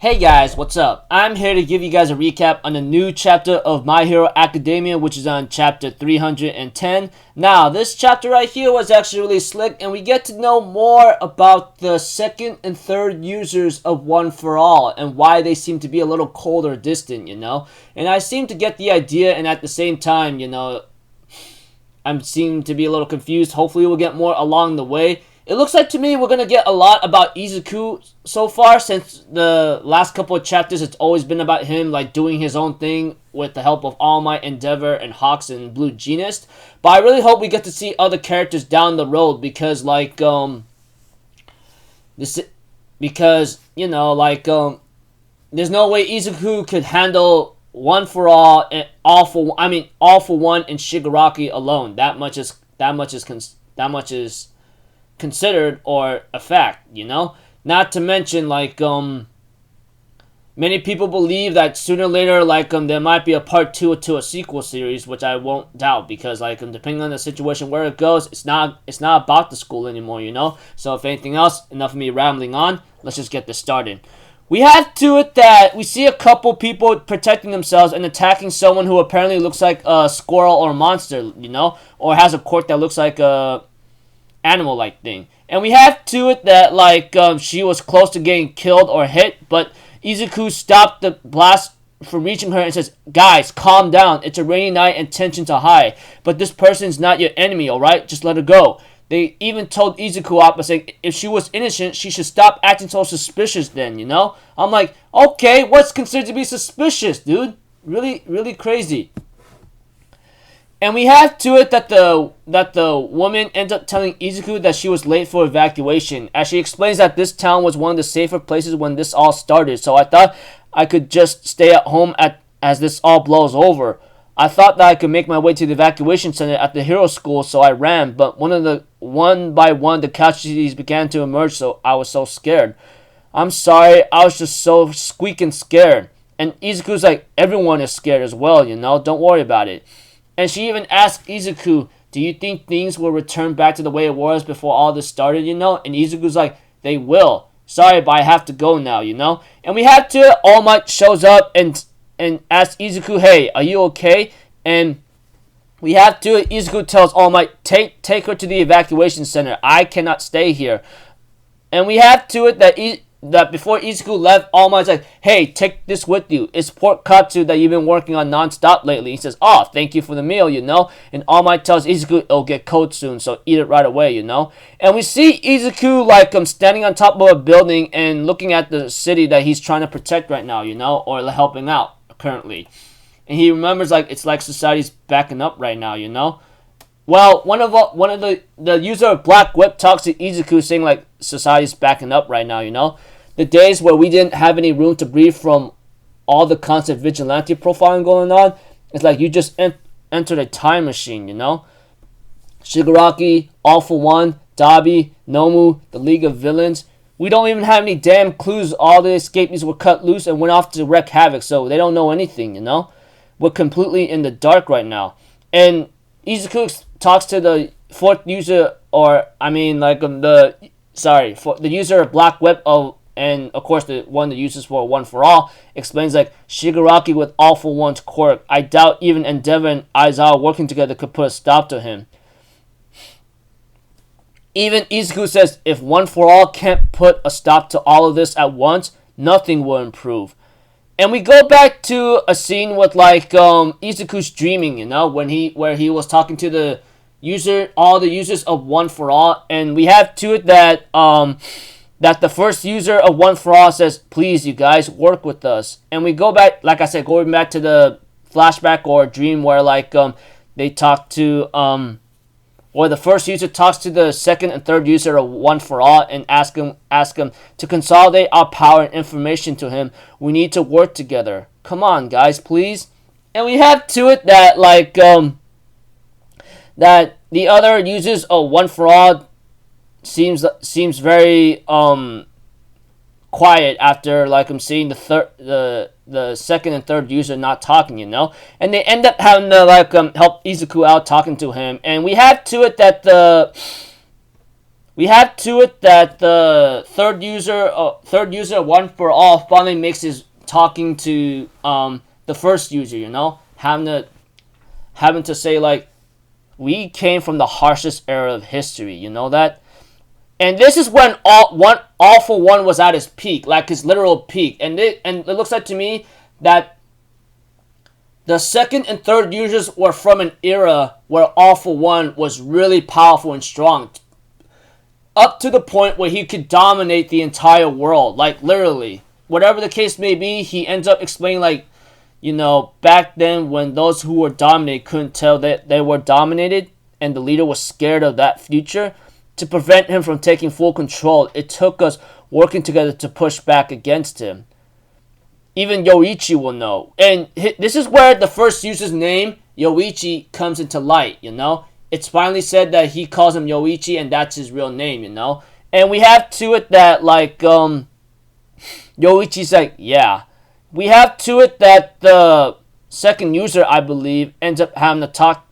Hey guys, what's up? I'm here to give you guys a recap on the new chapter of My Hero Academia, which is on chapter 310. Now, this chapter right here was actually really slick, and we get to know more about the second and third users of One for All, and why they seem to be a little cold or distant, And I seem to get the idea, and at the same time, I seem to be a little confused. Hopefully we'll get more along the way. It looks like to me we're going to get a lot about Izuku so far, since the last couple of chapters it's always been about him like doing his own thing with the help of All Might, Endeavor, and Hawks and Blue Genius. But I really hope we get to see other characters down the road because there's no way Izuku could handle One for All and All for One and Shigaraki alone. That much is considered or a fact, Not to mention, many people believe that sooner or later, there might be a part 2 to a sequel series, which I won't doubt, because, depending on the situation where it goes, it's not about the school anymore, So, if anything else, enough of me rambling on, let's just get this started. We have to it that we see a couple people protecting themselves and attacking someone who apparently looks like a squirrel or a monster, or has a quirk that looks like a animal-like thing. And we have to it that she was close to getting killed or hit, but Izuku stopped the blast from reaching her and says, "Guys, calm down. It's a rainy night and tensions are high, but this person's not your enemy, alright? Just let her go." They even told Izuku off by saying if she was innocent, she should stop acting so suspicious then, I'm like, okay, what's considered to be suspicious, dude? Really, really crazy. And we have to it that the woman ends up telling Izuku that she was late for evacuation, as she explains that this town was one of the safer places when this all started. So I thought I could just stay at home as this all blows over. I thought that I could make my way to the evacuation center at the hero school, so I ran. But one by one the casualties began to emerge, so I was so scared. I'm sorry, I was just so squeaking scared. And Izuku's like, everyone is scared as well, Don't worry about it. And she even asked Izuku, do you think things will return back to the way it was before all this started, And Izuku's like, they will. Sorry, but I have to go now, And we have to, All Might shows up and asks Izuku, hey, are you okay? And we have to, Izuku tells All Might, take her to the evacuation center. I cannot stay here. And we have to it that before Izuku left, All Might's like, hey, take this with you. It's pork katsu that you've been working on non-stop lately. He says, oh, thank you for the meal, And All Might tells Izuku it'll get cold soon, so eat it right away, And we see Izuku, standing on top of a building and looking at the city that he's trying to protect right now, or helping out currently. And he remembers, it's like society's backing up right now, Well, one of the user of Black Whip talks to Izuku saying, society's backing up right now, The days where we didn't have any room to breathe from all the constant vigilante profiling going on, it's like you just entered a time machine, Shigaraki, All for One, Dabi, Nomu, the League of Villains. We don't even have any damn clues. All the escapees were cut loose and went off to wreak havoc, so they don't know anything, We're completely in the dark right now. And Izuku talks to the fourth user, the user of Black Whip, and of course the one that uses for One for All, explains Shigaraki with All for One's quirk. I doubt even Endeavor and Aizawa working together could put a stop to him. Even Izuku says if One for All can't put a stop to all of this at once, nothing will improve. And we go back to a scene with Izuku's dreaming, where he was talking to all the users of One for All, and we have to it that the first user of One for All says, "Please, you guys, work with us." And we go back, like I said, going back to the flashback or dream where they talk to or the first user talks to the second and third user of One for All and ask him to consolidate our power and information to him. We need to work together. Come on, guys, please. And we have to it that that the other users of One for All seems very quiet after I'm seeing the second and third user not talking, and they end up having to help Izuku out talking to him. And we have to it that we have to it that the third user one for all finally makes his talking to the first user, you know, having to say like, we came from the harshest era of history, you know that. And this is when all for one was at his peak, like his literal peak. And it looks like to me that the second and third users were from an era where All for One was really powerful and strong, up to the point where he could dominate the entire world, like literally. Whatever the case may be, he ends up explaining like, you know, back then when those who were dominated couldn't tell that they were dominated, and the leader was scared of that future. To prevent him from taking full control, it took us working together to push back against him. Even Yoichi will know. And this is where the first user's name, Yoichi, comes into light, you know? It's finally said that he calls him Yoichi and that's his real name, you know? And we have to it that, like, Yoichi's like, yeah. We have to it that the second user, I believe, ends up having to talk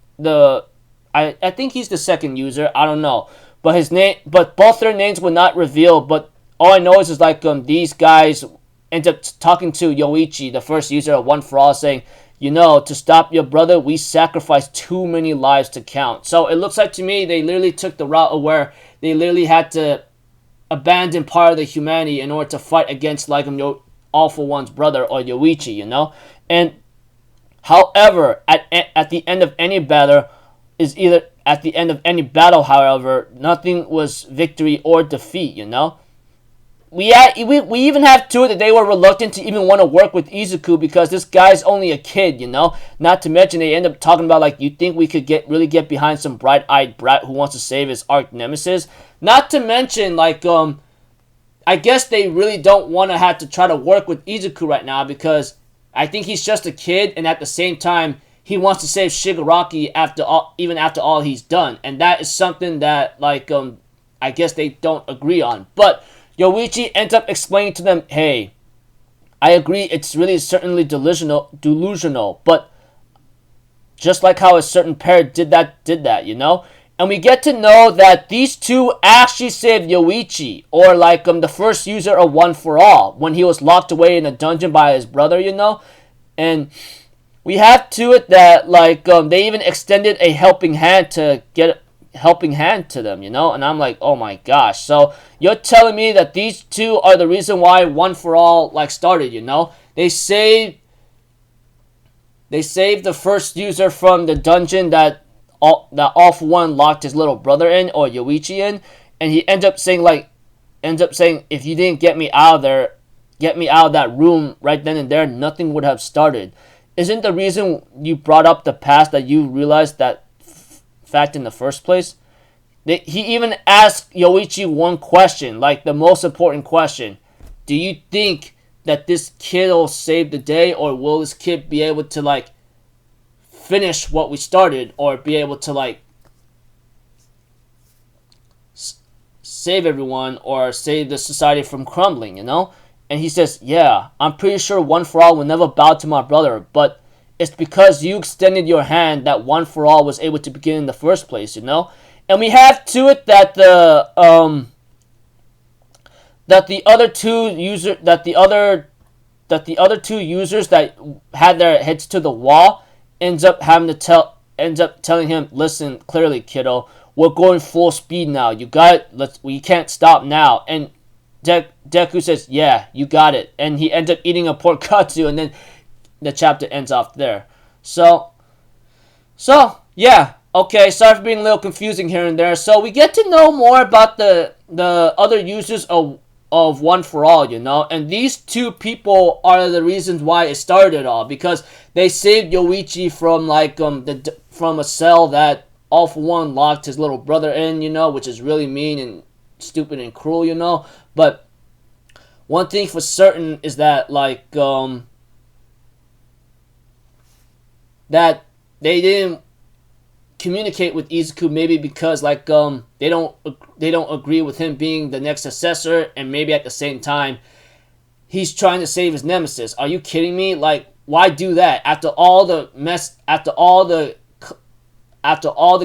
I think he's the second user, I don't know. But both their names were not revealed, but all I know is like these guys end up talking to Yoichi, the first user of One for All, saying, you know, to stop your brother, we sacrificed too many lives to count. So it looks like to me they literally took the route of where they literally had to abandon part of the humanity in order to fight against like All for One's brother or Yoichi, you know? And however, at the end of any battle however, nothing was victory or defeat, you know? We even have to it that they were reluctant to even want to work with Izuku because this guy's only a kid, you know? Not to mention they end up talking about like, you think we could really get behind some bright-eyed brat who wants to save his arch nemesis? Not to mention like I guess they really don't want to have to try to work with Izuku right now because I think he's just a kid, and at the same time he wants to save Shigaraki even after all he's done, and that is something that like I guess they don't agree on. But Yoichi ends up explaining to them, hey, I agree, it's really certainly delusional, but just like how a certain pair did that, you know? And we get to know that these two actually saved Yoichi, or like the first user of One for All, when he was locked away in a dungeon by his brother, you know? And we have to it that like they even extended a helping hand to them, you know? And I'm like, oh my gosh. So you're telling me that these two are the reason why One for All like started, you know? They saved the first user from the dungeon that All for One locked his little brother in, or Yoichi in, and he ends up saying, if you didn't get me out of that room right then and there, nothing would have started. Isn't the reason you brought up the past that you realized that fact in the first place? He even asked Yoichi one question, like the most important question. Do you think that this kid will save the day, or will this kid be able to like finish what we started, or be able to like save everyone or save the society from crumbling, you know? And he says, yeah, I'm pretty sure One for All will never bow to my brother, but it's because you extended your hand that One for All was able to begin in the first place, you know? And we have to it that the other two users that had their heads to the wall ends up telling him, listen clearly, kiddo, we're going full speed now. You got it. We can't stop now. And Deku says, yeah, you got it. And he ends up eating a pork katsu, and then the chapter ends off there. So yeah. Okay, sorry for being a little confusing here and there. So we get to know more about the other users of One for All, you know? And these two people are the reasons why it started all, because they saved Yoichi from like from a cell that All for One locked his little brother in, you know, which is really mean and stupid and cruel, you know? But one thing for certain is that like that they didn't communicate with Izuku, maybe because like they don't agree with him being the next successor, and maybe at the same time he's trying to save his nemesis. Are you kidding me? Like, why do that after all the mess, after all the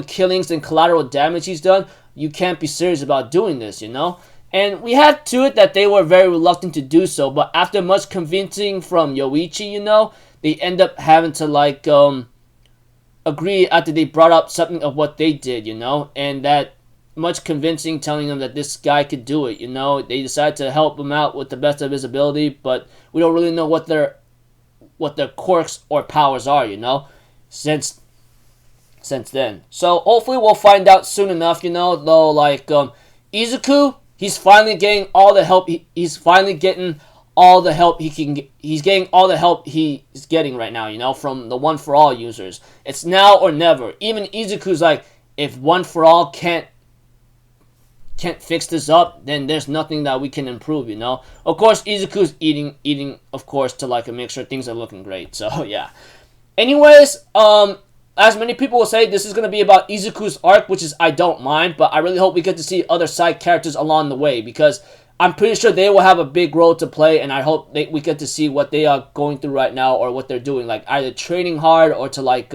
killings and collateral damage he's done? you can't be serious about doing this, you know? And we had to it that they were very reluctant to do so, but after much convincing from Yoichi, you know, they end up having to, like, agree after they brought up something of what they did, you know? And that much convincing, telling them that this guy could do it, you know? They decided to help him out with the best of his ability, but we don't really know what their quirks or powers are, you know? Since then. So hopefully we'll find out soon enough, you know, though, like, Izuku, he's finally getting all the help, he's finally getting all the help he can get. He's getting all the help he's getting right now, you know, from the One For All users. It's now or never. Even Izuku's like, if One For All can't fix this up, then there's nothing that we can improve, you know. Of course, Izuku's eating, of course, to, like, make sure things are looking great. So yeah. Anyways, as many people will say, this is going to be about Izuku's arc, which is I don't mind, but I really hope we get to see other side characters along the way, because I'm pretty sure they will have a big role to play, and I hope we get to see what they are going through right now, or what they're doing, like either training hard or to, like,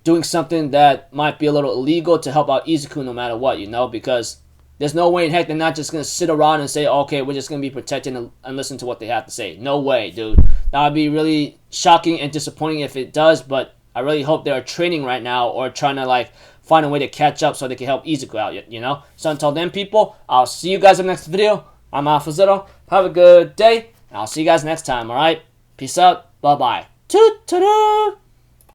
doing something that might be a little illegal to help out Izuku no matter what, you know, because there's no way in heck they're not just going to sit around and say, okay, we're just going to be protecting and listen to what they have to say. No way, dude. That would be really shocking and disappointing if it does, but I really hope they're training right now or trying to, like, find a way to catch up so they can help Izuku out, you know? So until then, people, I'll see you guys in the next video. I'm Alpha Zero. Have a good day, and I'll see you guys next time, alright? Peace out. Bye-bye. Toot-toot-toot!